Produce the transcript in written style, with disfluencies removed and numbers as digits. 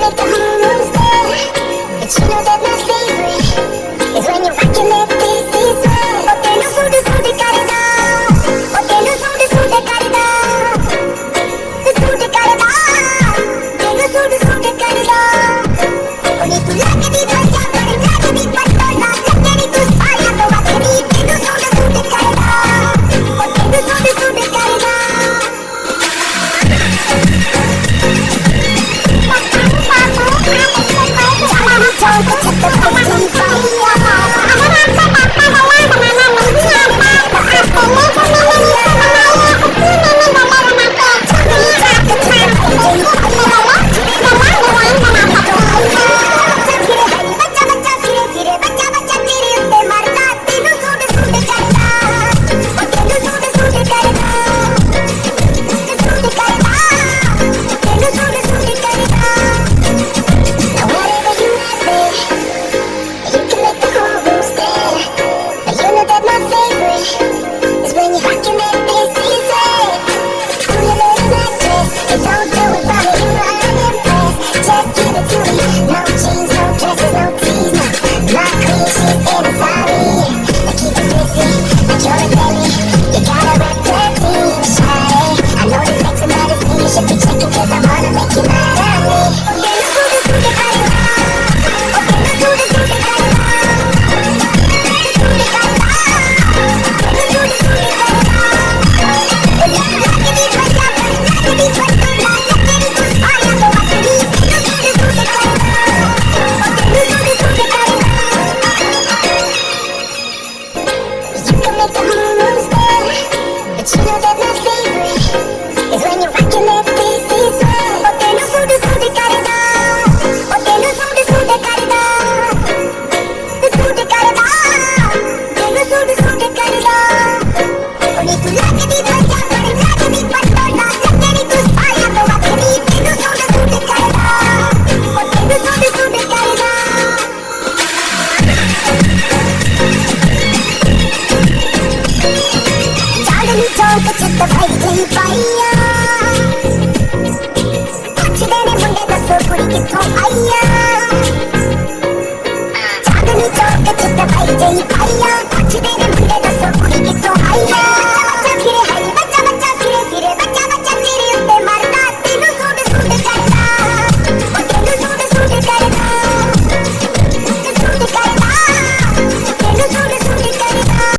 make the whole room stare. But you know that my favorite is when you rock your left pieces right. Porque no son de caridad, porque no son de caridad, de caridad, que no son de caridad. Only tu la que viva ya, pero la que viva toda, la que ni tu falla no va a tener, que no son de caridad, porque no son de caridad. Don't get the